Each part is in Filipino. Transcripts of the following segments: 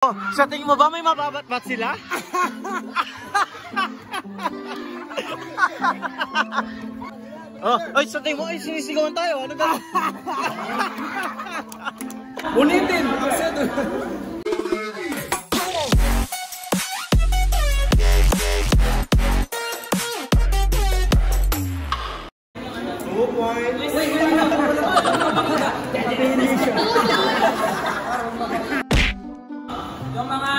Oh, sa tingin mo ba may mababatbat sila? Oh, ay sa tingin mo ay sinisigawan tayo. Ano ba? Ulitin. Yung mga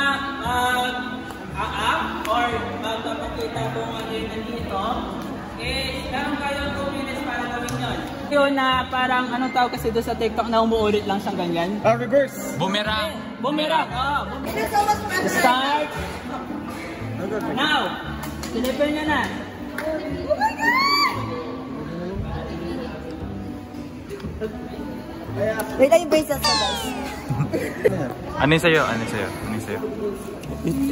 or magpapakita kung ano yung nandito is meron kayong 2 minutes para gawin yun. Yun na parang anong tawag kasi doon sa TikTok na umuulit lang siyang ganyan. Reverse. Boomerang. Boomerang. Start. Now. Deliver nyo na. Oh my God! Wait lang yung braces ko, guys. Ano yung sa'yo? Ano yung sa'yo? Ano yung sa'yo?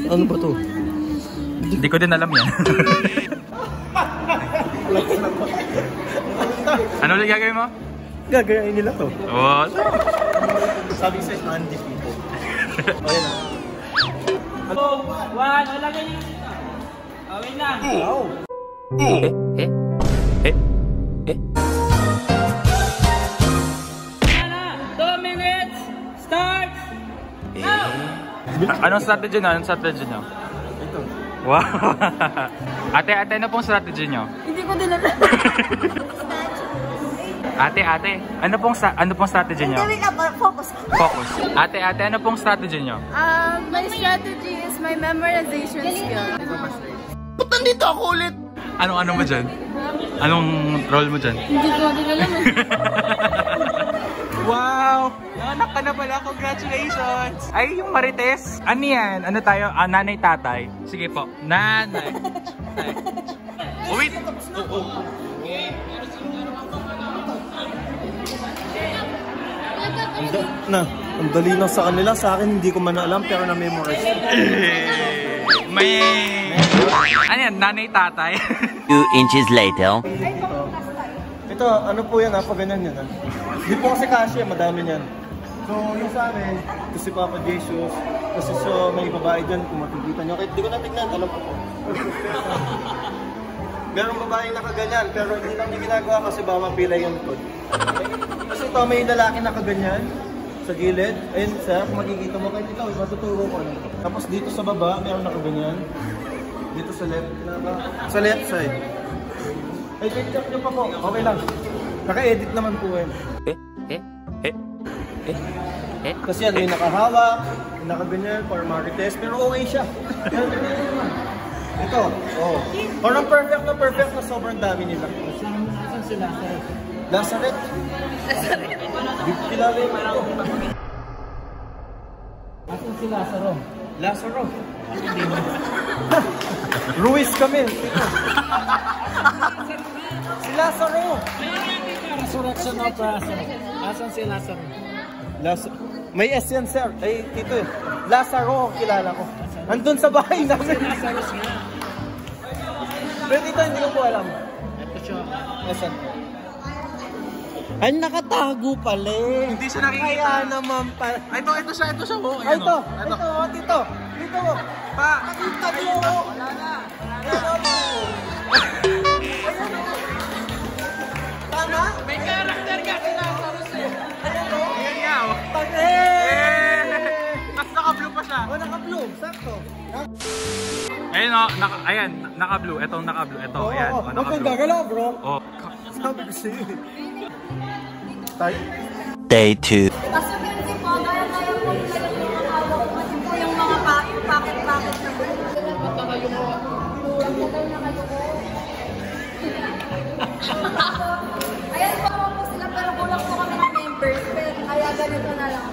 Ano ba to? Hindi ko din alam yan. Ano ulit gagawin mo? Gagayain nila to. Oh, Sabi sa'yo, Andy people. O yan na. 2, 1, wala ganyan dito. Wait lang. Wow! Start! Now! Anong strategy nyo? Anong strategy nyo? Ito. Wow! Ate, ano pong strategy nyo? Hindi ko din alam. Ate, ano pong strategy nyo? Hindi, wait lang. Focus. Focus. Ate, ano pong strategy nyo? My strategy is my memorization skill. Ba't nandito ako ulit? Ano mo dyan? Anong role mo dyan? Hindi ko din alam. Wow! Anak ka na pala, congratulations! Ay, yung Marites. Ano yan? Ano tayo? Nanay, tatay. Sige po. Nanay. Oh, wait! Ang dali lang sa kanila. Sa akin, hindi ko man alam pero na-memorize. May... Ano yan? Nanay, tatay. 2 inches later. Ito, ano po yan ha? Pag ganyan yan ha? Hindi po kasi kasya, madami yan. So, yung sa amin, ito si Papa Jesus. Kasi so, may babae dyan, kung makikita nyo. Kahit di ko natignan, alam ko po. Merong babaeng nakaganyan, pero hindi lang niya ginagawa kasi baka mapilay yung likod. Kasi ito, may lalaki nakaganyan sa gilid. Ayun, sir, kung makikita mo, kahit ikaw, matuturo ko. Ano. Tapos dito sa baba, meron nakaganyan. Dito sa left side. Ay, check nyo pa po. Okay lang. Naka-edit naman po yan. Kasi yan, yung nakahawak, yung nakaganyan, for Marites, pero okay siya. Ito, oh. Parang perfect na sobrang dami nila. Saan si Lazarus? Lazaret? Kilala yung ito. Saan si Lazaro? Lazaro. Ruiz kami. Si Lazaro. Resurrection of Lazaro. Asan si Lazaro? May S yan, sir. Ay, tito eh. Lazaro, kilala ko. Andun sa bahay namin. Lazarus nga. Pero tito, hindi ko po alam. Ito siya. Asan? Ay, nakatago pala eh. Hindi siya nakikita. Kaya naman pala. Ay, ito siya. Oh, Ay, ito. Tito. Dito mo. Pa. Nakita mo. Wala na. Tama? May character ka si Lazarus eh. Ayan nga, oh. Tapos naka-blue pa siya. Oh, naka-blue. Sakto. Ayun, oh. Naka-blue. Itong naka-blue. Ito, ayan. Huwag kang gagalaw, bro. Oh. Sabi ko sa'yo. Tayo? Day 2. Possibility po, gaya kayo po yung mga packet-packet na po. Basta kayo mo. Ayan po sila, pero kulang po kami ng members. Kaya ganito na lang.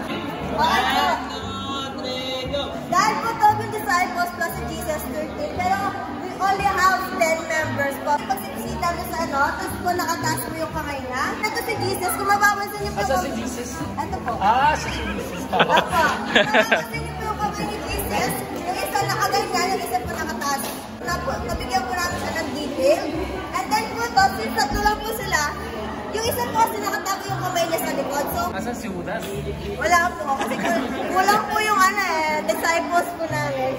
Dahil po 12 disciples plus si Jesus 13, pero we only have 10 members po. Pag sinisita mo sa tapos po nakataas mo yung kamay niya. Ito si Jesus, kung mababansin niyo po. Asa si Jesus? Ito po. Si Jesus. Opo. Mababansin niyo po yung kamay ni Jesus. Yung isa nakaganyan, yung isa po nakataas. Nabigyan po namin siya ng detail. And then po, since tatlo lang po sila, yung isa po kasi nakatago yung kamay niya sa likod. So, Asan si Judas? wala po. Kasi kulang po yung disciples po namin.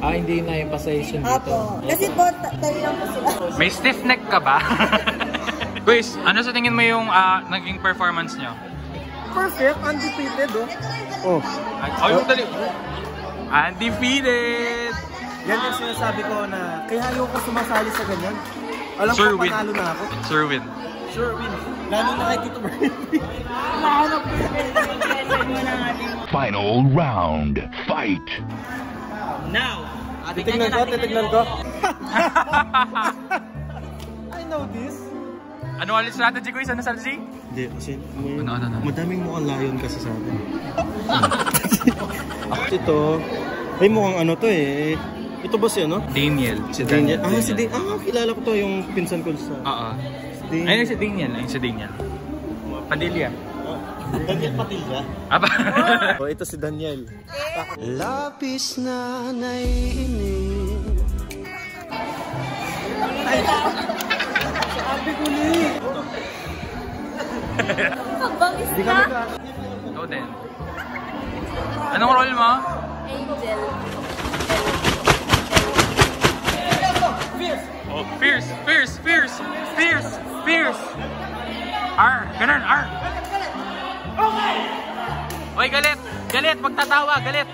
Hindi na yung pasayation dito. Apo. Kasi po, tali lang po sila. May stiff neck ka ba? Guys, ano sa tingin mo yung naging performance nyo? Perfect, undefeated, oh. Ito lang Oh. Yung dali. Undefeated! Yan yung sinasabi ko na kaya ayoko sumasali sa ganyan. Alam Sir ko, win. panalo na ako. Sir win. Sure win. Lalo na kay Tito Bernie. Final round. Fight. Now, Titignan ko. I know this. Ano ulit strategy ko? Ano strategy? Hindi, kasi Ano? madaming mukhang layon kasi sa akin. Ito, ay mukhang ano to eh. Ito ba si ano? Daniel. Si Daniel. Si Daniel. Kilala ko to yung pinsan ko sa... Oo. Si Daniel. Ayun si Daniel. Padilla. Daniel Patilla. Aba? Oh, ito si Daniel. Lapis na naiinip. Sabi ko ni! Pagbangis Di na. kami ka. Ikaw din. Anong role mo? Angel. Oh, fierce! R! Ganun, R! Oy, galit! Magtatawa! Galit!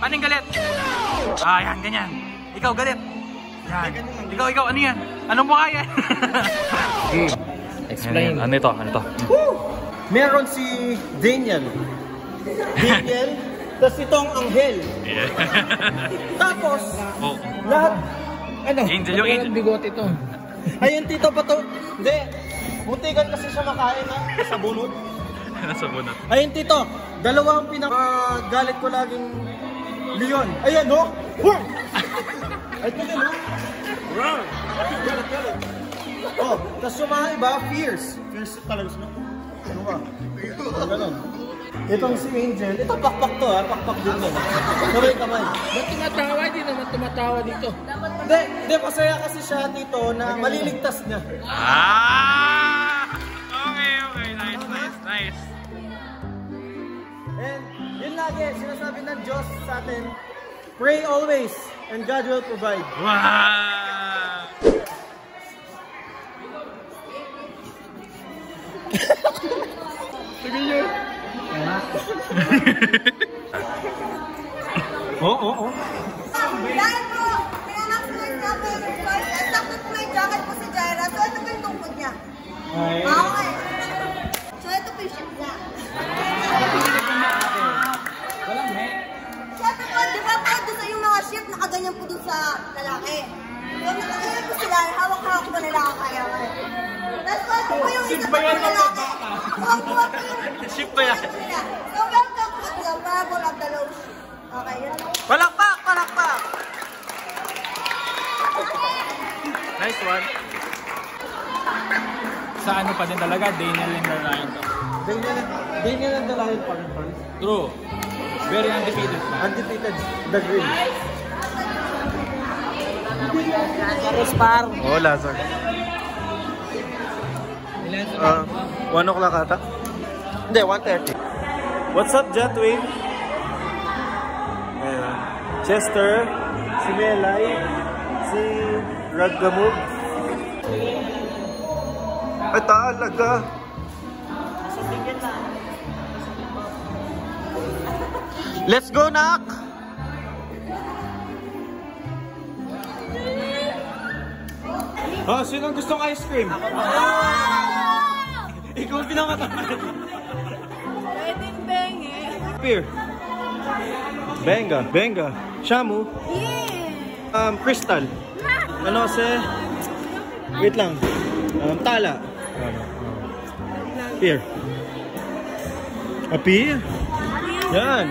Paning galit? Yan, ganyan. Ikaw, galit. Yan. Ikaw, ano yan? Anong mukha yan? Explain. Ano ito? Meron si Daniel. Tapos itong anghel. Yeah. Tapos, Oh. lahat, Angel, yung angel. Bigote ito. ayun tito pa to. Hindi, muntikan kasi siya makain sa bunot. Nasa bunot. Ayun tito, dalawa ang pinakagalit ko laging Leon. Ayan no? Ay ito din no? Galit. Oh, tapos yung mga iba, fierce. Fierce talaga sila. Ano ka? Ganon. Itong si Angel, ito pakpak to pakpak din to. Kamay. Ba't tumatawa? Hindi naman tumatawa dito. Hindi, masaya kasi siya dito na maliligtas niya. Okay. Nice. And yun lagi, sinasabi ng Diyos sa atin, pray always and God will provide. Wow! Sige yun. Oo. Dahil po, pinanaximize namin first, at sakto po may jacket po si Jaira. So, ito po yung tungkod niya. Okay. So, ito po yung ship niya. Siyempre po, di ba po, doon sa yung mga ship, nakaganyan po doon sa lalaki. So, nakaganyan po sila, hawak-hawak po nila kaya. Tapos po, ito po yung isa po yung lalaki. Kuwag-kuwag po yung Ship ba yan? So, welcome po to the Marble of the Low Ship. Okay, yun lang. Palakpak! Nice one. Sa ano pa din talaga, Daniel yung lalayan to. Daniel ang dalahin pa rin. True. Very undefeated pa. Undefeated, the green. Spar. Oo, Lazar. 1 o'clock ata? Hindi, 1:30. What's up, Jetway? Ayan. Chester, si Melay, si Radgamug. Ay, talaga. Let's go, Nak! Sino ang gustong ice cream? Ikaw ang pinakatamad. Pwedeng benge. Beer. Benga. Shamu. Yeah. Crystal. Ano kasi? Wait lang. Tala. Beer. Beer? Yan.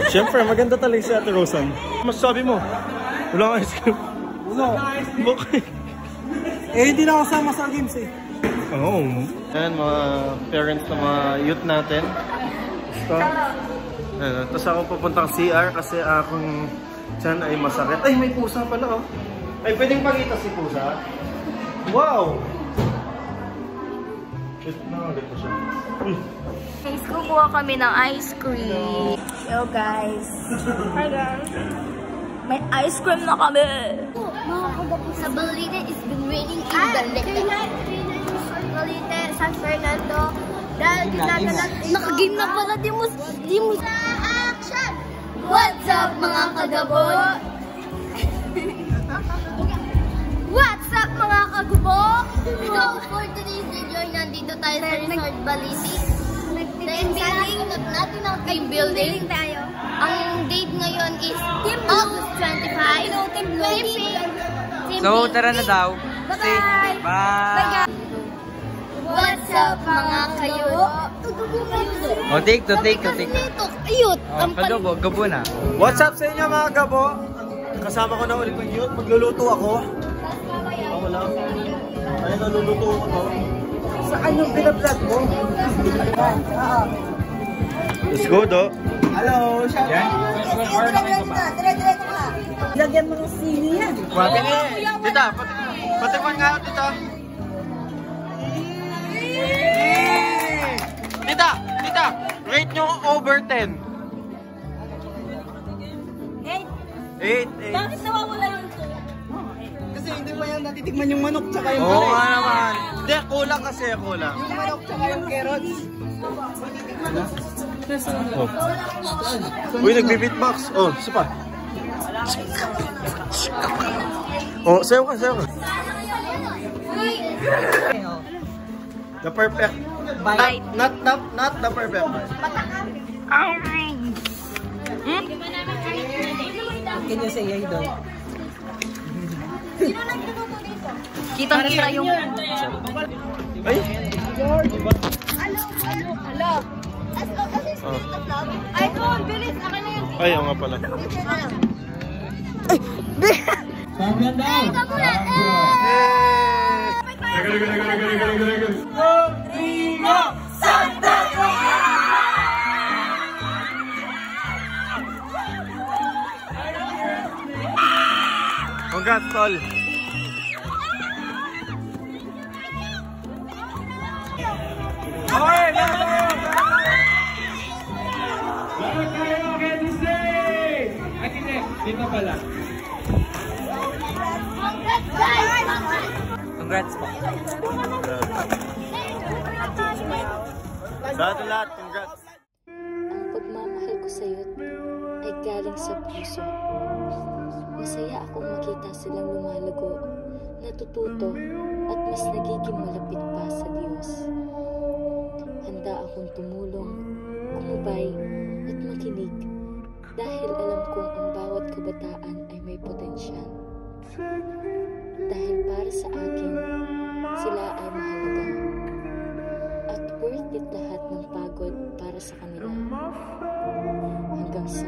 Siyempre, maganda talaga si Ate Rosan. Masasabi mo? Wala kang ice cream. Wala. Bakit? Hindi na ako sama sa games eh. Oo. Ayan, mga parents ng mga youth natin. Tapos ako pupuntang CR kasi akong tiyan ay masakit. Ay, may pusa pala oh. Ay, pwedeng pakita si pusa? Wow! Ito na ulit po siya. Guys, kukuha kami ng ice cream. Yo guys. Hi guys. May ice cream na kami. Sa Balite, it's been raining in Balite. Balite, San Fernando. Dahil ginagalat ito. Nakagame na pala, di mo. Action! What's up mga kagabo? What's up mga kagubo? So for today's video, nandito tayo sa Resort Balite. Nag-team natin ang team building. Ang date ngayon is August 25. So, tara na daw. Bye-bye! Bye! What's up mga kayo? Oh, take to. Ayut! Gabo na. What's up sa inyo mga gabo? Kasama ko na ulit ng youth. Magluluto ako. Ako lang. Ano naluluto ko to? Saan yung pinablog mo? Let's go, do. Hello, shout out. Dire-diretso ka. Lagyan mo ng sili yan. Tita, patikman nga ako, tita. Tita, rate nyo over 10. 8. Bakit nawawala yung Kasi hindi pa yan natitikman yung manok tsaka yung Oo nga naman. Hindi, kulang kasi, kulang. Yung manok tsaka yung carrots. Uy, nagbi-beatbox. Oh, isa pa. Oh, sayo ka. The perfect bite. Not the perfect bite. Can you say yay daw? Kitang-kita yung... Ay? Hello. Ay, doon, bilis. Akin na yun. Ay, nga pala. Congrats, tol. Dito pala. Congrats po. Sa atin lahat, congrats. Ang pagmamahal ko sa'yo ay galing sa puso. Masaya akong makita silang lumalago, natututo at mas nagiging malapit pa sa Diyos. Handa akong tumulong, kumabay at makinig dahil alam kong ang bawat kabataan ay may potensyal. Dahil para sa akin, sila ay mahalaga at worth it lahat ng pagod para sa kanila. Hanggang sa